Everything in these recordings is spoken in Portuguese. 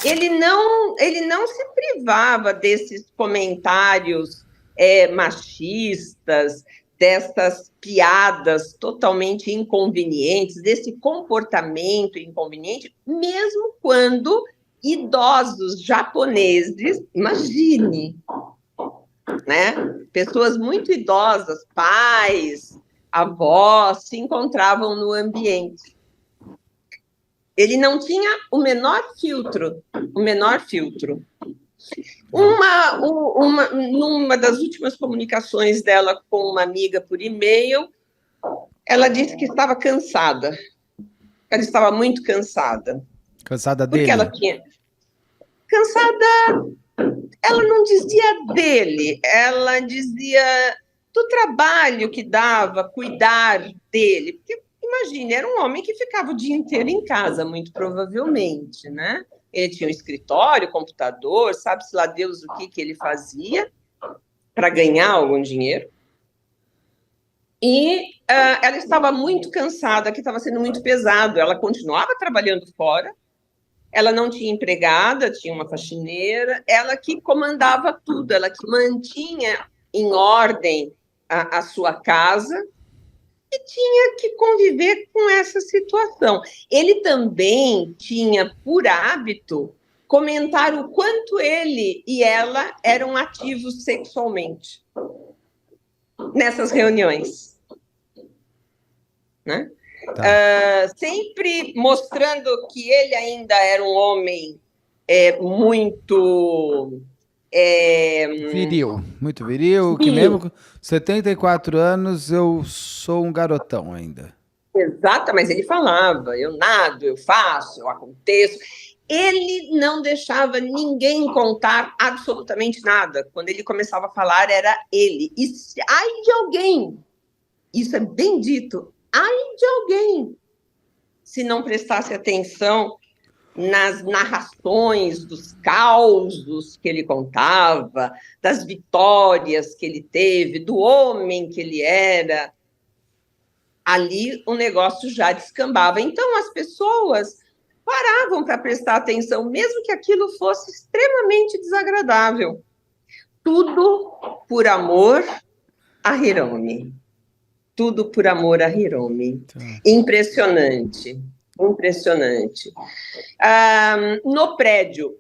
ele não se privava desses comentários machistas, dessas piadas totalmente inconvenientes, desse comportamento inconveniente, mesmo quando idosos japoneses, imagine, né? Pessoas muito idosas, pais, avós, se encontravam no ambiente. Ele não tinha o menor filtro, o menor filtro. Numa das últimas comunicações dela com uma amiga por e-mail, ela disse que estava cansada. Ela estava muito cansada. Cansada porque dele? Ela tinha... Cansada, ela não dizia dele, ela dizia do trabalho que dava cuidar dele. Porque, imagine, era um homem que ficava o dia inteiro em casa, muito provavelmente, né? Ele tinha um escritório, computador, sabe-se lá Deus o que ele fazia para ganhar algum dinheiro. E ela estava muito cansada, que estava sendo muito pesado. Ela continuava trabalhando fora, ela não tinha empregada, tinha uma faxineira, ela que comandava tudo, ela que mantinha em ordem a sua casa e tinha que conviver com essa situação. Ele também tinha por hábito comentar o quanto ele e ela eram ativos sexualmente nessas reuniões, né? Sempre mostrando que ele ainda era um homem muito viril, muito viril, que mesmo com 74 anos eu sou um garotão ainda. Exato, mas ele falava, eu nado, eu faço, eu aconteço. Ele não deixava ninguém contar absolutamente nada. Quando ele começava a falar, era ele. E ai de alguém, isso é bem dito, ai de alguém, se não prestasse atenção nas narrações dos causos que ele contava, das vitórias que ele teve, do homem que ele era, ali o negócio já descambava. Então, as pessoas paravam para prestar atenção, mesmo que aquilo fosse extremamente desagradável. Tudo por amor a Hiromi. Tudo por amor a Hiromi. Impressionante. Impressionante. No prédio,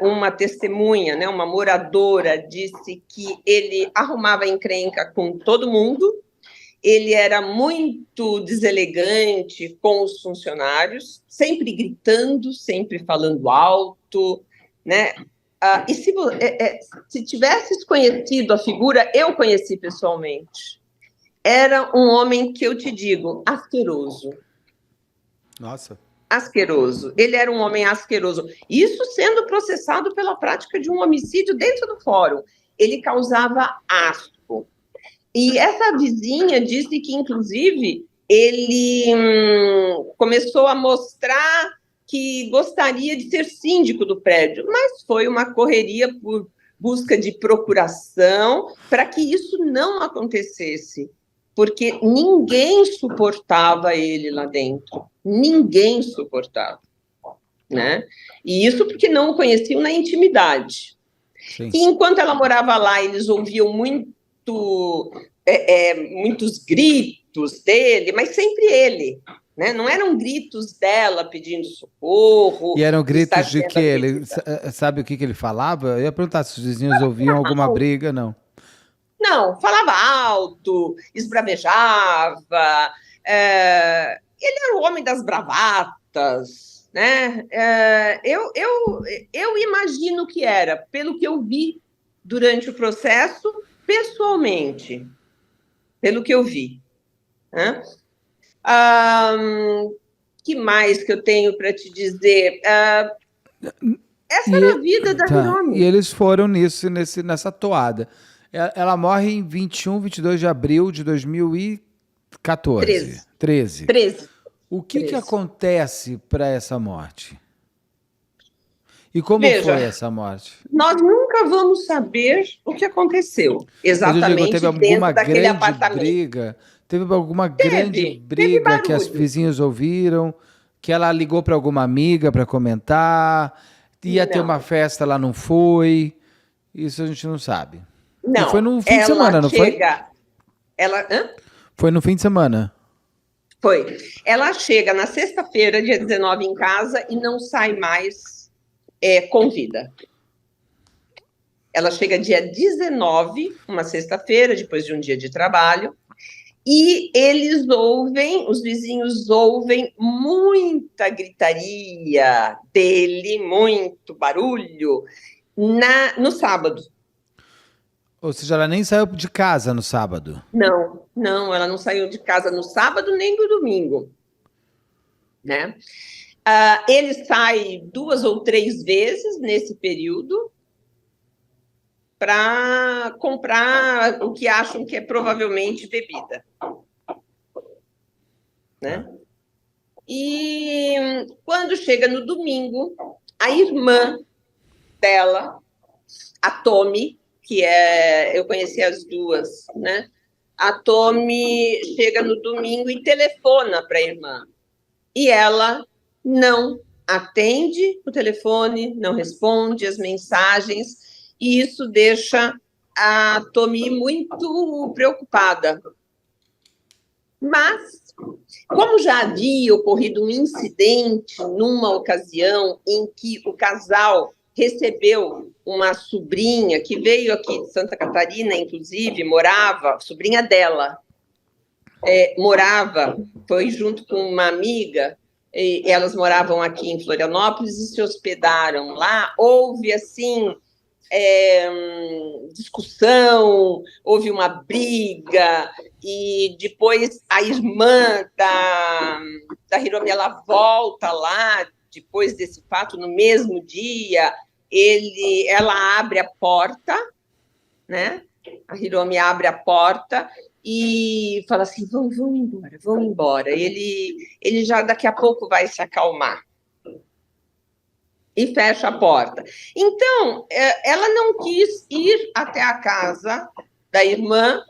uma testemunha, né, uma moradora, disse que ele arrumava encrenca com todo mundo, ele era muito deselegante com os funcionários, sempre gritando, sempre falando alto, né? E se tivesses conhecido a figura, eu conheci pessoalmente. Era um homem que eu te digo, asqueroso. Nossa. Asqueroso. Ele era um homem asqueroso. Isso sendo processado pela prática de um homicídio dentro do fórum. Ele causava asco. E essa vizinha disse que, inclusive, ele começou a mostrar que gostaria de ser síndico do prédio, mas foi uma correria por busca de procuração para que isso não acontecesse, porque ninguém suportava ele lá dentro. Ninguém suportava, né? E isso porque não o conheciam na intimidade. Sim. E enquanto ela morava lá, eles ouviam muitos gritos dele, mas sempre ele, né? Não eram gritos dela pedindo socorro. E eram gritos de que ele... Sabe o que ele falava? Eu ia perguntar se os vizinhos ouviam alguma briga, não. Não, falava alto, esbravejava. Ele era o homem das bravatas, né? Eu imagino que era, pelo que eu vi durante o processo, pessoalmente, pelo que eu vi. Né? Que mais que eu tenho para te dizer? Essa era a vida da Hiromi. E eles foram nessa toada. Ela morre em 22 de abril de 2014. 13. O que acontece para essa morte? E como foi essa morte? Nós nunca vamos saber o que aconteceu exatamente teve alguma daquele apartamento. Teve alguma grande briga que os vizinhos ouviram, Que ela ligou para alguma amiga para comentar, ia ter uma festa, ela não foi. Isso a gente não sabe. E foi Não, no fim de semana, ela não foi? chega. Ela. Hã? Foi no fim de semana. Foi. Ela chega na sexta-feira, dia 19, em casa e não sai mais com vida. Ela chega dia 19, uma sexta-feira, depois de um dia de trabalho, e eles ouvem, os vizinhos ouvem muita gritaria dele, muito barulho, no sábado. Ou seja, ela nem saiu de casa no sábado. Não, ela não saiu de casa no sábado nem no domingo, né? Ele sai 2 ou 3 vezes nesse período para comprar o que acham que é provavelmente bebida, né? E quando chega no domingo, a irmã dela, a Tommy, eu conheci as duas, né? A Tommy chega no domingo e telefona para a irmã. E ela não atende o telefone, não responde as mensagens, e isso deixa a Tommy muito preocupada. Mas, como já havia ocorrido um incidente numa ocasião em que o casal recebeu uma sobrinha que veio aqui de Santa Catarina, inclusive, sobrinha dela, foi junto com uma amiga, e elas moravam aqui em Florianópolis e se hospedaram lá. Houve, assim, discussão, houve uma briga, e depois a irmã da Hiromi, ela volta lá, depois desse fato, no mesmo dia, ela abre a porta, né? A Hiromi abre a porta e fala assim, vão embora. Ele já daqui a pouco vai se acalmar. E fecha a porta. Então, ela não quis ir até a casa da irmã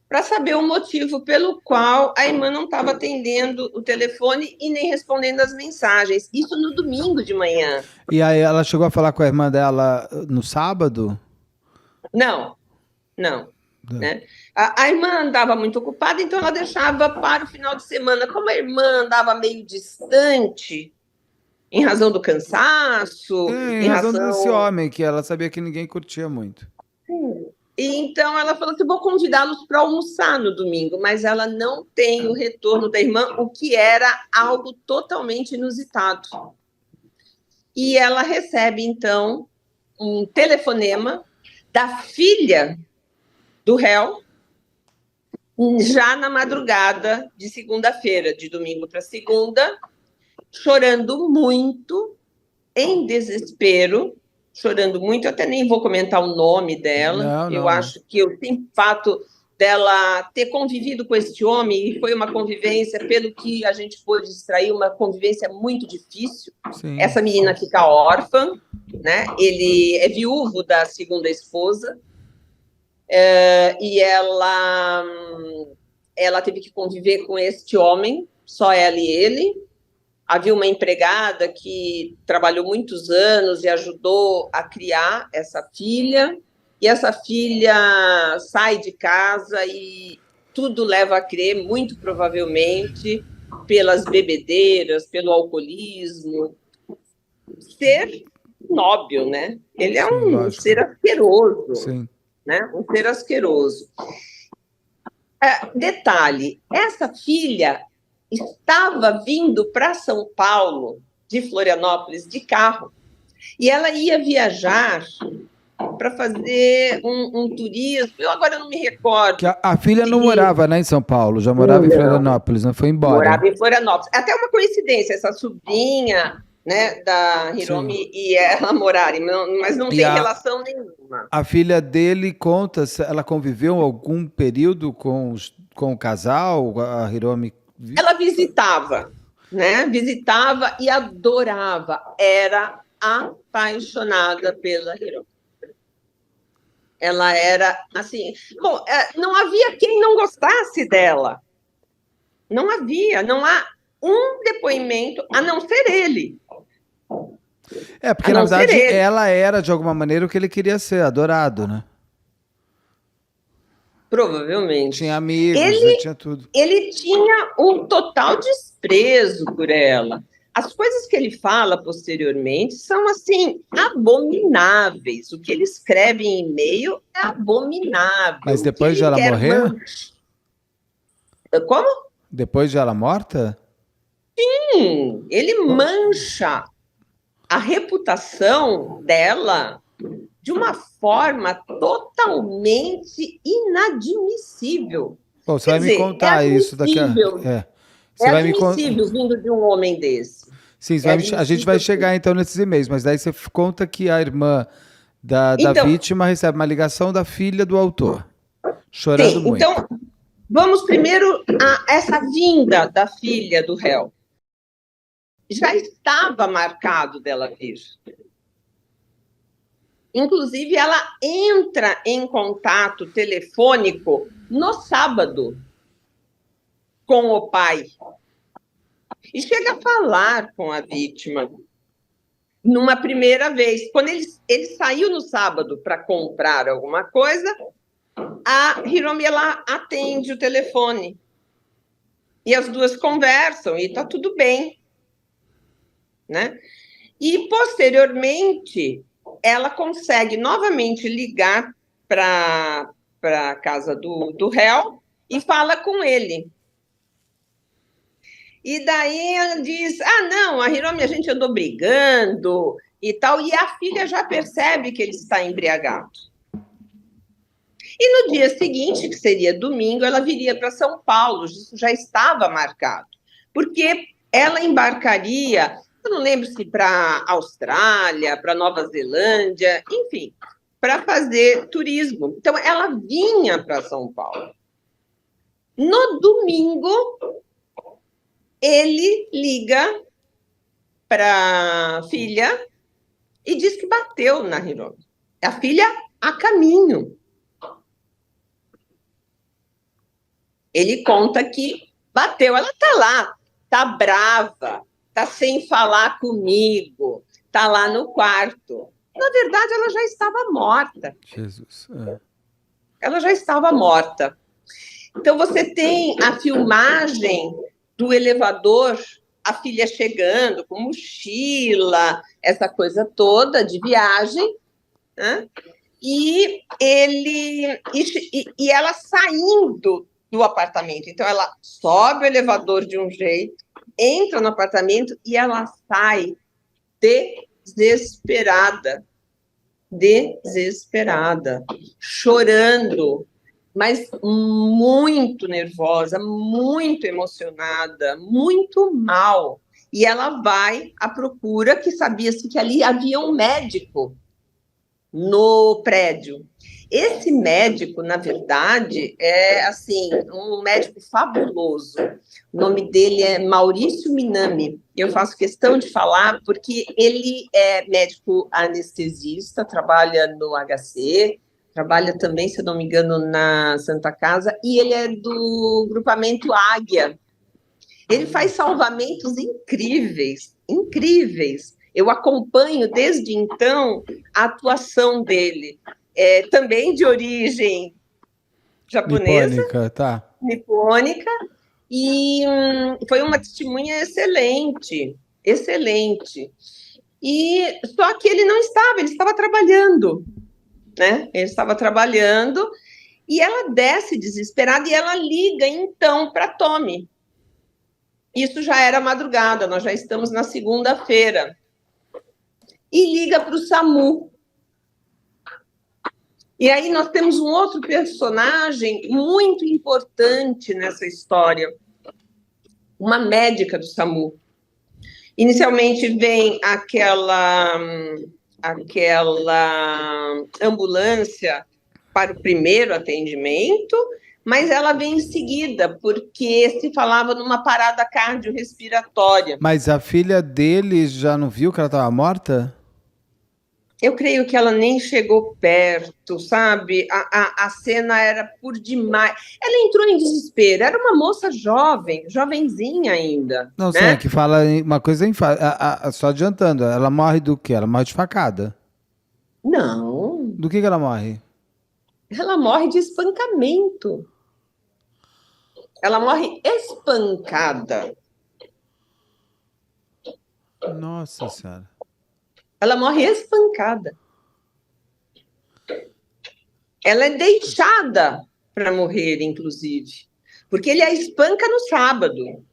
para saber o motivo pelo qual a irmã não estava atendendo o telefone e nem respondendo as mensagens. Isso no domingo de manhã. E aí ela chegou a falar com a irmã dela no sábado? Não. Né? A irmã andava muito ocupada, então ela deixava para o final de semana. Como a irmã andava meio distante, em razão do cansaço... Em razão desse homem, que ela sabia que ninguém curtia muito. Sim. E então ela falou assim, vou convidá-los para almoçar no domingo, mas ela não tem o retorno da irmã, o que era algo totalmente inusitado. E ela recebe, então, um telefonema da filha do réu, já na madrugada de segunda-feira, de domingo para segunda, chorando muito, em desespero, chorando muito. Eu até nem vou comentar o nome dela. Eu acho que o simples fato dela ter convivido com este homem, e foi uma convivência, pelo que a gente pôde extrair, uma convivência muito difícil. Sim. Essa menina fica órfã, né? Ele é viúvo da segunda esposa, e ela teve que conviver com este homem, só ela e ele. Havia uma empregada que trabalhou muitos anos e ajudou a criar essa filha, e essa filha sai de casa e tudo leva a crer, muito provavelmente, pelas bebedeiras, pelo alcoolismo. Ser nóbil, né? Ele é um ser asqueroso. Sim. Né? Um ser asqueroso. Detalhe, essa filha estava vindo para São Paulo, de Florianópolis, de carro, e ela ia viajar para fazer um turismo. Agora eu não me recordo. Que a filha não morava, né, em São Paulo, já morava em Florianópolis, não foi embora. Morava em Florianópolis. Até uma coincidência, essa sobrinha, né, da Hiromi, sim, e ela morarem, mas não tem relação nenhuma. A filha dele conta, ela conviveu algum período com o casal, a Hiromi? Ela visitava, né? Visitava e adorava. Era apaixonada pela Hiromi. Ela era assim... Bom, não havia quem não gostasse dela. Não havia, não há um depoimento, a não ser ele. Porque na verdade ela era, de alguma maneira, o que ele queria ser, adorado, né? Provavelmente. Tinha amigos, tinha tudo. Ele tinha um total desprezo por ela. As coisas que ele fala posteriormente são, assim, abomináveis. O que ele escreve em e-mail é abominável. Mas depois de ela morrer? Como? Depois de ela morta? Sim, ele mancha a reputação dela de uma forma totalmente inadmissível. Bom, você vai me contar isso daqui a... Você vai admissível vindo de um homem desse. Sim, a gente vai chegar então nesses e-mails, mas daí você conta que a irmã da vítima recebe uma ligação da filha do autor, chorando muito. Então, vamos primeiro a essa vinda da filha do réu. Já estava marcado dela vir. Inclusive, ela entra em contato telefônico no sábado com o pai. E chega a falar com a vítima numa primeira vez. Quando ele saiu no sábado para comprar alguma coisa, a Hiromi ela atende o telefone. E as duas conversam e está tudo bem. Né? E, posteriormente, ela consegue novamente ligar para a casa do réu e fala com ele. E daí ela diz, não, a Hiromi, a gente andou brigando e tal, e a filha já percebe que ele está embriagado. E no dia seguinte, que seria domingo, ela viria para São Paulo, isso já estava marcado, porque ela embarcaria, eu não lembro se para Austrália, para Nova Zelândia, enfim, para fazer turismo. Então, ela vinha para São Paulo. No domingo, ele liga para a filha e diz que bateu na Hiromi. A filha a caminho. Ele conta que bateu. Ela está lá, está brava, está sem falar comigo, está lá no quarto. Na verdade, ela já estava morta. Jesus. Ela já estava morta. Então, você tem a filmagem do elevador, a filha chegando com mochila, essa coisa toda de viagem, né? E ela saindo do apartamento. Então, ela sobe o elevador de um jeito, entra no apartamento e ela sai desesperada, chorando, mas muito nervosa, muito emocionada, muito mal. E ela vai à procura, que sabia-se que ali havia um médico no prédio. Esse médico, na verdade, é assim, um médico fabuloso. O nome dele é Maurício Minami. Eu faço questão de falar porque ele é médico anestesista, trabalha no HC, trabalha também, se eu não me engano, na Santa Casa, e ele é do grupamento Águia. Ele faz salvamentos incríveis, incríveis. Eu acompanho desde então a atuação dele. Também de origem japonesa, nipônica, e foi uma testemunha excelente. E só que ele não estava, ele estava trabalhando, né? Ele estava trabalhando e ela desce desesperada e ela liga então para Tomi. Isso já era madrugada, nós já estamos na segunda-feira. E liga para o SAMU. E aí nós temos um outro personagem muito importante nessa história, uma médica do SAMU. Inicialmente vem aquela ambulância para o primeiro atendimento, mas ela vem em seguida, porque se falava numa parada cardiorrespiratória. Mas a filha dele já não viu que ela estava morta? Eu creio que ela nem chegou perto, sabe? A cena era por demais. Ela entrou em desespero. Era uma moça jovem, jovenzinha ainda, Não, sim, é né? que fala uma coisa só adiantando, ela morre do quê? Ela morre de facada. Não, Do que ela morre? ela morre de espancamento. Ela morre espancada. Nossa Senhora. Ela morre espancada. Ela é deixada para morrer, inclusive, porque ele a espanca no sábado.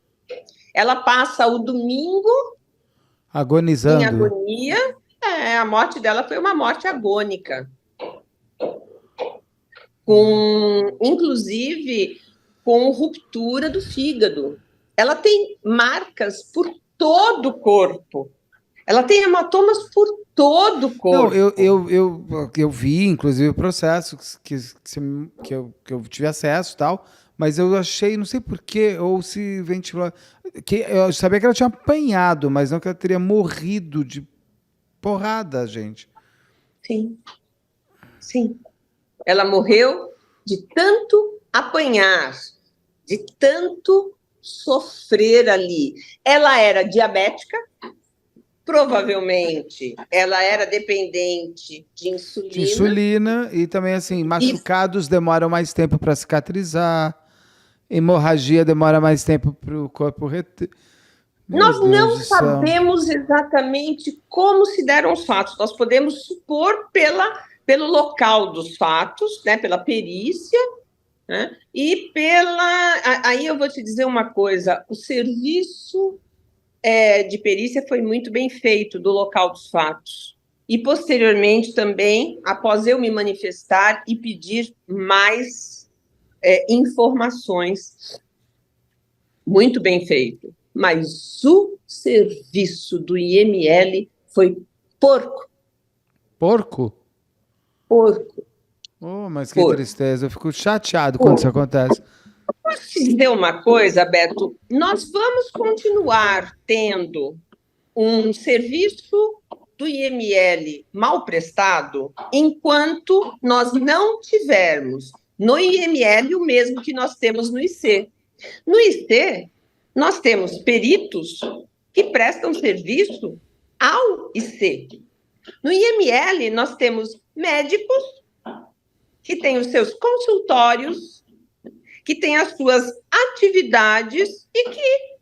Ela passa o domingo em Agonizando. agonia. A morte dela foi uma morte agônica, inclusive com ruptura do fígado. Ela tem marcas por todo o corpo. Ela tem hematomas por todo o Não, corpo. eu vi, inclusive, o processo que eu tive acesso e tal, mas eu achei, não sei porquê, ou se ventilou. Que eu sabia que ela tinha apanhado, mas não que ela teria morrido de porrada, gente. Sim, sim. Ela morreu de tanto apanhar, de tanto sofrer ali. Ela era diabética, provavelmente ela era dependente de De insulina. insulina e também, assim, E machucados demoram mais tempo para cicatrizar, hemorragia demora mais tempo para o corpo reter. Meu nós Deus não do céu. sabemos exatamente como se deram os fatos. Nós podemos supor pelo local dos fatos, né, pela perícia, né, e pela. Aí eu vou te dizer uma coisa: o serviço de perícia foi muito bem feito do local dos fatos. E, posteriormente, também, após eu me manifestar e pedir mais informações, muito bem feito. Mas o serviço do IML foi porco, Porco? porco, Oh, mas que porco, tristeza. Eu fico chateado quando isso porco. acontece. Posso te dizer uma coisa, Beto? Nós vamos continuar tendo um serviço do IML mal prestado enquanto nós não tivermos no IML o mesmo que nós temos no IC. No IC, nós temos peritos que prestam serviço ao IC. No IML, nós temos médicos que têm os seus consultórios, que têm as suas atividades e que,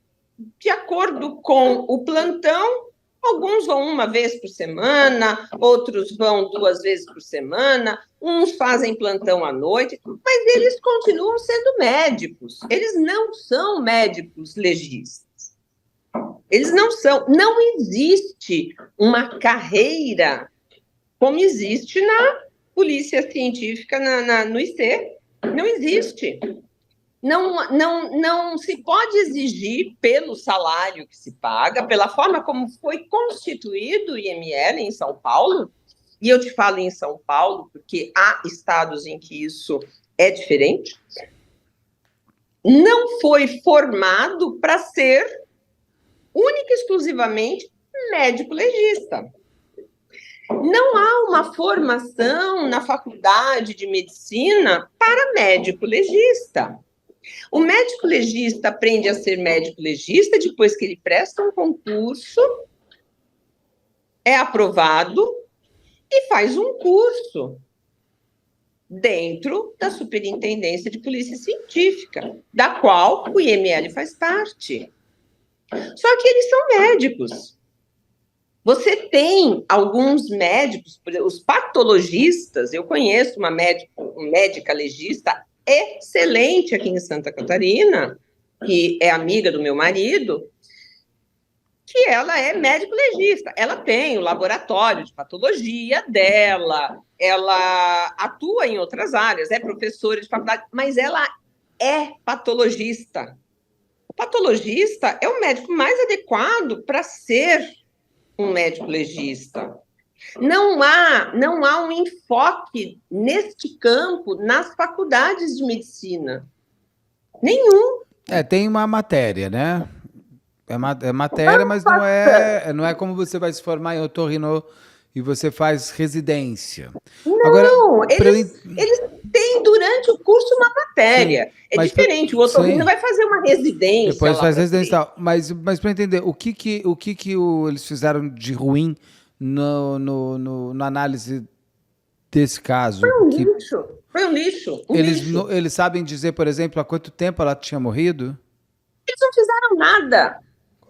de acordo com o plantão, alguns vão uma vez por semana, outros vão 2 vezes por semana, uns fazem plantão à noite, mas eles continuam sendo médicos. Eles não são médicos legistas. Eles não são. Não existe uma carreira como existe na polícia científica, no IC. Não existe. Não se pode exigir pelo salário que se paga, pela forma como foi constituído o IML em São Paulo, e eu te falo em São Paulo, porque há estados em que isso é diferente, não foi formado para ser única e exclusivamente médico legista. Não há uma formação na faculdade de medicina para médico legista. O médico legista aprende a ser médico legista depois que ele presta um concurso, é aprovado e faz um curso dentro da Superintendência de Polícia Científica, da qual o IML faz parte. Só que eles são médicos. Você tem alguns médicos, os patologistas, eu conheço uma médica legista excelente aqui em Santa Catarina, que é amiga do meu marido, que ela é médico legista. Ela tem o laboratório de patologia dela, ela atua em outras áreas, é professora de faculdade, mas ela é patologista. O patologista é o médico mais adequado para ser um médico legista. Não há um enfoque neste campo nas faculdades de medicina. Nenhum. Tem uma matéria, né? É matéria, mas não é como você vai se formar em e você faz residência. Agora, Não, para eu... eles têm durante o curso uma Sim, matéria. É mas diferente, o otorrino sim, vai fazer uma residência depois lá faz para residência e frente. tal. Mas para entender, eles fizeram de ruim na análise desse caso? Foi um Que lixo, foi um lixo, um eles, lixo. eles sabem dizer, por exemplo, há quanto tempo ela tinha morrido? Eles não fizeram nada,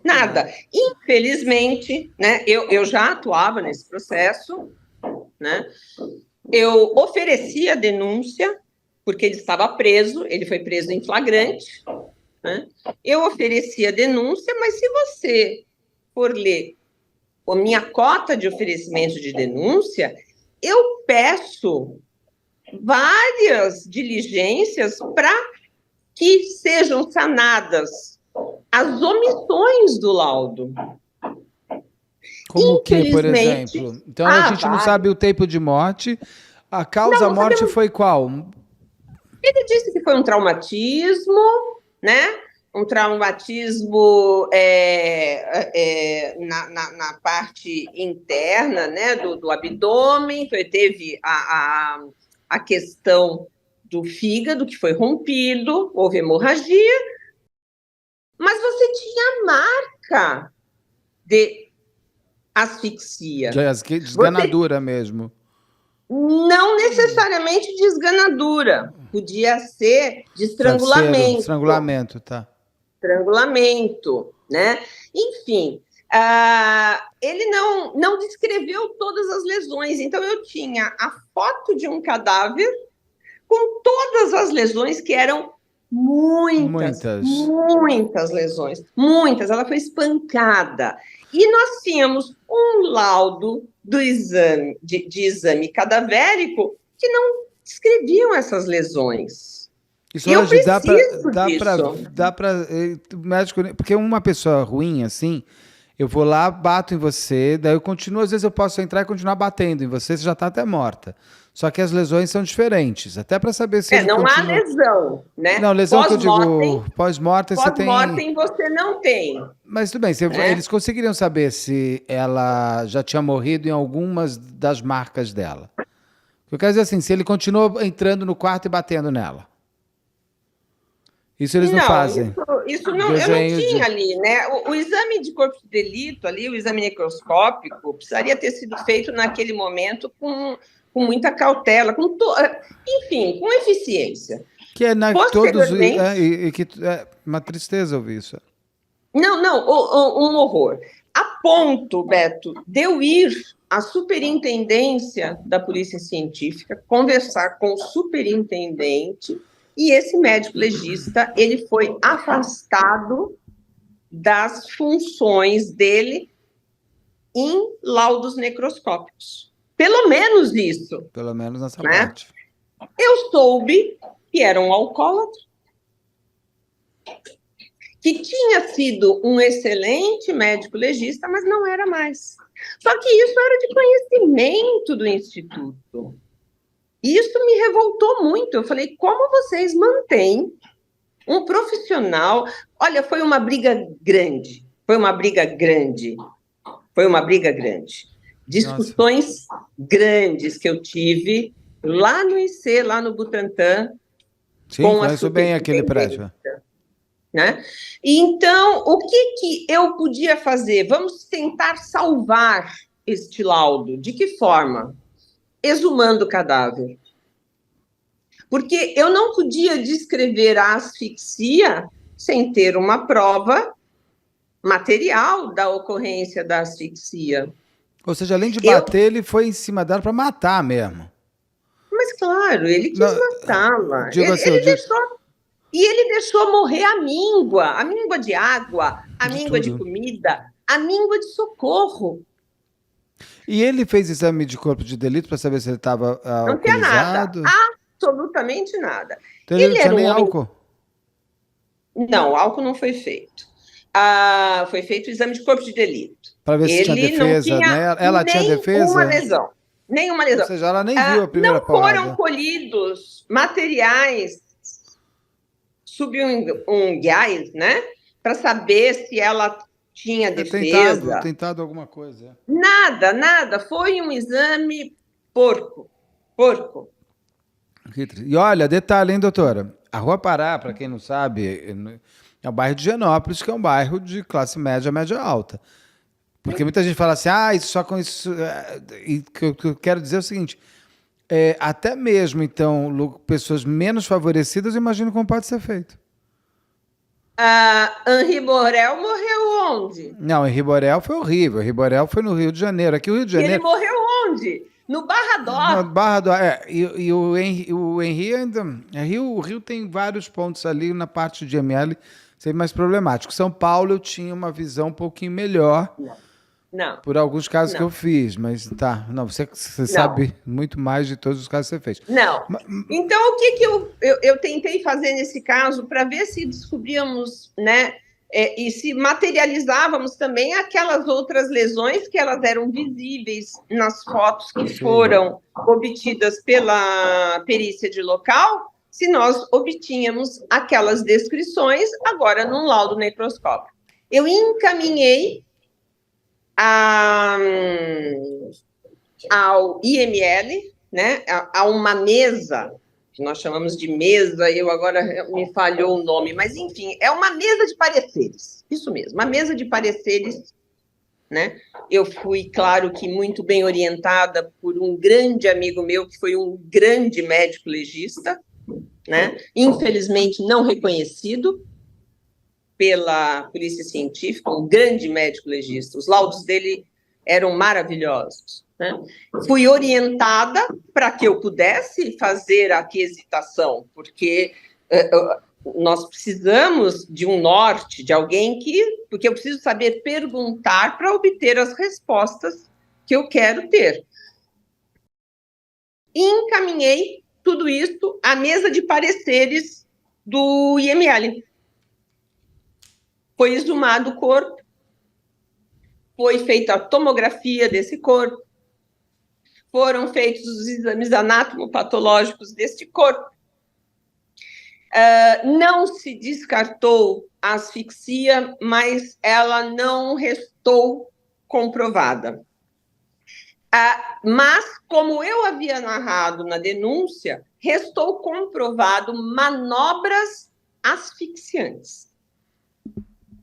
nada. Infelizmente, né, eu já atuava nesse processo, né? Eu ofereci a denúncia, porque ele estava preso, ele foi preso em flagrante, né? Eu ofereci a denúncia, mas se você for ler a minha cota de oferecimento de denúncia, eu peço várias diligências para que sejam sanadas as omissões do laudo. Como o que, por Infelizmente, exemplo? Então a gente não várias. sabe o tempo de morte. A causa Não morte sabemos. foi qual? Ele disse que foi um traumatismo, né? Um traumatismo na parte interna, né? Do abdômen. Então, ele teve a questão do fígado, que foi rompido, houve hemorragia, mas você tinha marca de asfixia. Você Desganadura mesmo. não necessariamente de esganadura, podia ser de Travesseiro, estrangulamento. estrangulamento, tá. Estrangulamento, né? Enfim, ele não descreveu todas as lesões. Então, eu tinha a foto de um cadáver com todas as lesões, que eram muitas, Muitas. muitas lesões, muitas. Ela foi espancada. E nós tínhamos um laudo do exame, de exame cadavérico, que não descreviam essas lesões. Isso E eu hoje preciso disso. o médico, porque uma pessoa ruim assim, eu vou lá, bato em você, daí eu continuo, às vezes eu posso entrar e continuar batendo em você, você já está até morta. Só que as lesões são diferentes, até para saber se ele Não há continua. lesão, né? Não, lesão que eu digo pós-mortem, você tem. Pós-mortem você não tem, Mas tudo bem, né? eles conseguiriam saber se ela já tinha morrido em algumas das marcas dela. Eu quero dizer assim, se ele continuou entrando no quarto e batendo nela. Isso eles não Não, fazem. isso não, eu não Desenho tinha de. ali, né? O exame de corpo de delito ali, o exame necroscópico, precisaria ter sido feito naquele momento com muita cautela, enfim, com eficiência. Que é na todos. Posteriormente, É uma tristeza ouvir isso. não, um horror. A ponto, Beto, de eu ir à superintendência da Polícia Científica, conversar com o superintendente, e esse médico legista, ele foi afastado das funções dele em laudos necroscópicos. Pelo menos isso. Pelo menos nessa Né? parte. Eu soube que era um alcoólatra, que tinha sido um excelente médico legista, mas não era mais. Só que isso era de conhecimento do Instituto. E isso me revoltou muito. Eu falei, como vocês mantêm um profissional... Olha, foi uma briga grande. Foi uma briga grande. Foi uma briga grande. Discussões grandes que eu tive lá no IC, lá no Butantã. Sim, conheço bem aquele prédio. Né? E então, o que eu podia fazer? Vamos tentar salvar este laudo. De que forma? Exumando o cadáver. Porque eu não podia descrever a asfixia sem ter uma prova material da ocorrência da asfixia. Ou seja, além de bater, ele foi em cima dela para matar mesmo. Mas, claro, ele quis matá-la. Ele deixou morrer a míngua de água, a míngua de comida, a míngua de socorro. E ele fez exame de corpo de delito para saber se ele estava alcoolizado? Não tinha nada, absolutamente nada. Então ele não tinha nem álcool? Não, álcool não foi feito. Foi feito o exame de corpo de delito. Para ver se tinha defesa, né? Ela tinha defesa? Nenhuma lesão. Ou seja, ela nem viu a primeira porrada. Não foram colhidos materiais subunguiais, né? Para saber se ela tinha defesa. Tentado alguma coisa. Nada, nada. Foi um exame porco. Porco. E olha, detalhe, hein, doutora? A Rua Pará, para quem não sabe, é o bairro de Genópolis, que é um bairro de classe média, média alta. Porque muita gente fala assim, isso só com isso... E o que eu quero dizer é o seguinte, até mesmo, então, pessoas menos favorecidas, eu imagino como pode ser feito. Henri Borel morreu onde? Não, Henri Borel foi horrível. Henri Borel foi no Rio de Janeiro. Aqui o Rio de Janeiro... Ele morreu onde? No Barra d'Or. No Barra d'Or, e o Henri ainda... O Rio tem vários pontos ali na parte de ML, sempre mais problemático. São Paulo eu tinha uma visão um pouquinho melhor. Não. Por alguns casos que eu fiz, mas tá. Não, você sabe muito mais de todos os casos que você fez. Não. Então, o que eu tentei fazer nesse caso para ver se descobríamos, né, e se materializávamos também aquelas outras lesões que elas eram visíveis nas fotos que foram obtidas pela perícia de local, se nós obtínhamos aquelas descrições agora num laudo necroscópico. Eu encaminhei ao IML, né, a uma mesa, que nós chamamos de mesa, agora me falhou o nome, mas enfim, é uma mesa de pareceres, isso mesmo, uma mesa de pareceres, né? Eu fui, claro que muito bem orientada por um grande amigo meu, que foi um grande médico legista, né? Infelizmente não reconhecido pela polícia científica, um grande médico legista. Os laudos dele eram maravilhosos, né? Fui orientada para que eu pudesse fazer a aquisitação, porque nós precisamos de um norte, de alguém porque eu preciso saber perguntar para obter as respostas que eu quero ter. E encaminhei tudo isso à mesa de pareceres do IML. Foi exumado o corpo, foi feita a tomografia desse corpo, foram feitos os exames anatomopatológicos deste corpo. Não se descartou a asfixia, mas ela não restou comprovada. Mas, como eu havia narrado na denúncia, restou comprovado manobras asfixiantes.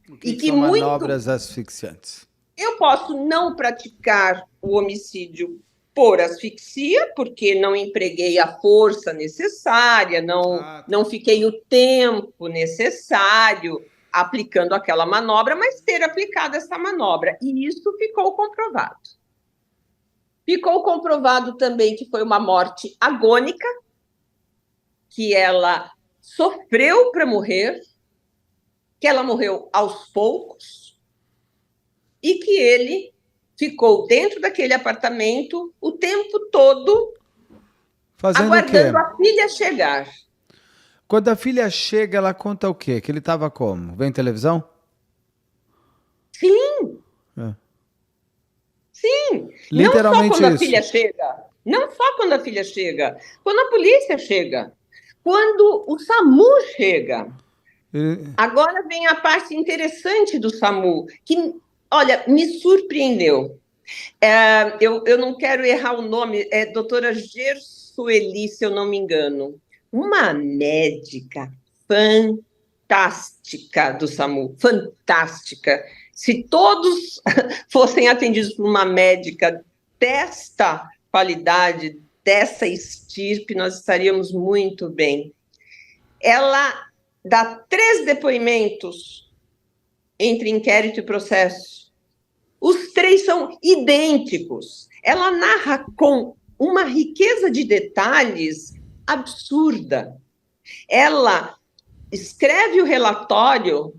O que são manobras asfixiantes? Eu posso não praticar o homicídio por asfixia, porque não empreguei a força necessária, não fiquei o tempo necessário aplicando aquela manobra, mas ter aplicado essa manobra. E isso ficou comprovado. Ficou comprovado também que foi uma morte agônica, que ela sofreu para morrer, que ela morreu aos poucos e que ele ficou dentro daquele apartamento o tempo todo aguardando a filha chegar. Quando a filha chega, ela conta o quê? Que ele estava como? Vem televisão? Sim. Sim. Literalmente não só quando isso. A filha chega. Não só quando a filha chega. Quando a polícia chega. Quando o SAMU chega. Agora vem a parte interessante do SAMU, que, olha, me surpreendeu. Eu não quero errar o nome, é doutora Gersueli, se eu não me engano. Uma médica fantástica do SAMU, fantástica. Se todos fossem atendidos por uma médica desta qualidade, dessa estirpe, nós estaríamos muito bem. Ela dá 3 depoimentos entre inquérito e processo. Os 3 são idênticos. Ela narra com uma riqueza de detalhes absurda. Ela escreve o relatório,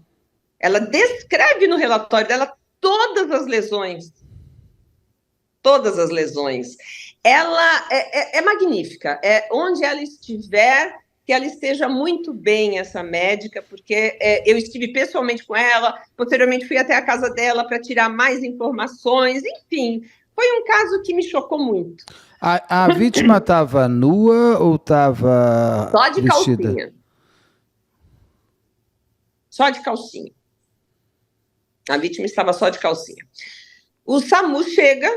ela descreve no relatório dela todas as lesões. Todas as lesões. Ela é magnífica. Onde ela estiver, que ela esteja muito bem, essa médica, porque eu estive pessoalmente com ela, posteriormente fui até a casa dela para tirar mais informações, enfim, foi um caso que me chocou muito. A vítima estava nua ou estava só de vestida? Calcinha. Só de calcinha. A vítima estava só de calcinha. O SAMU chega.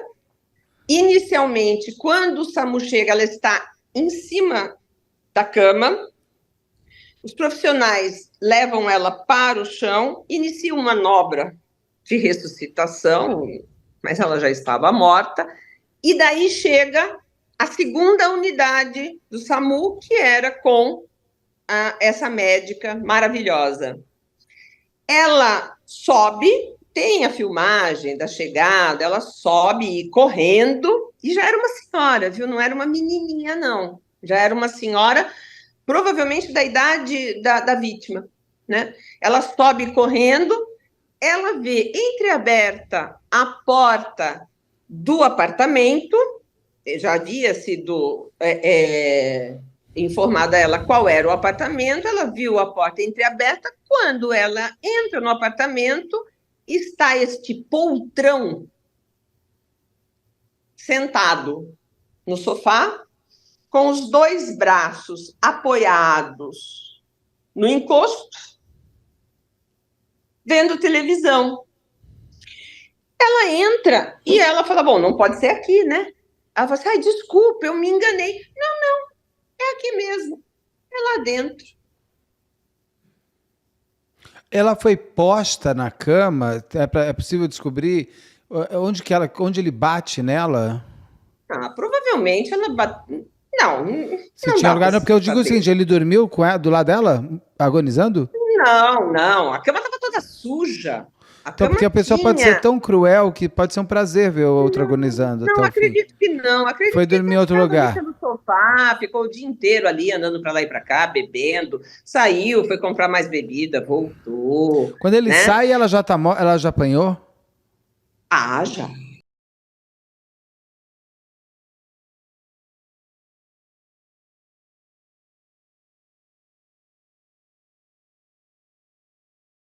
Inicialmente, quando o SAMU chega, ela está em cima da cama. Os profissionais levam ela para o chão, iniciam uma manobra de ressuscitação, mas ela já estava morta. E daí chega a segunda unidade do SAMU, que era com essa médica maravilhosa. Ela sobe, tem a filmagem da chegada, ela sobe correndo, e já era uma senhora, viu? Não era uma menininha, não. Já era uma senhora, provavelmente da idade da vítima, né? Ela sobe correndo, ela vê entreaberta a porta do apartamento, já havia sido informada a ela qual era o apartamento, ela viu a porta entreaberta. Quando ela entra no apartamento, está este poltrão sentado no sofá, com os dois braços apoiados no encosto, vendo televisão. Ela entra e ela fala, bom, não pode ser aqui, né? Ela fala assim, ai, desculpa, eu me enganei. Não, é aqui mesmo, é lá dentro. Ela foi posta na cama, é possível descobrir onde ele bate nela? Provavelmente ela bate... Não, Se tinha lugar, não, porque eu digo o seguinte, ele dormiu do lado dela, agonizando? Não, a cama estava toda suja. Então, porque a pessoa pode ser tão cruel que pode ser um prazer ver o outro agonizando. Não, acredito que não. Foi dormir em outro lugar. No sofá, ficou o dia inteiro ali, andando para lá e para cá, bebendo. Saiu, foi comprar mais bebida, voltou. Quando ele sai, ela já apanhou? Já.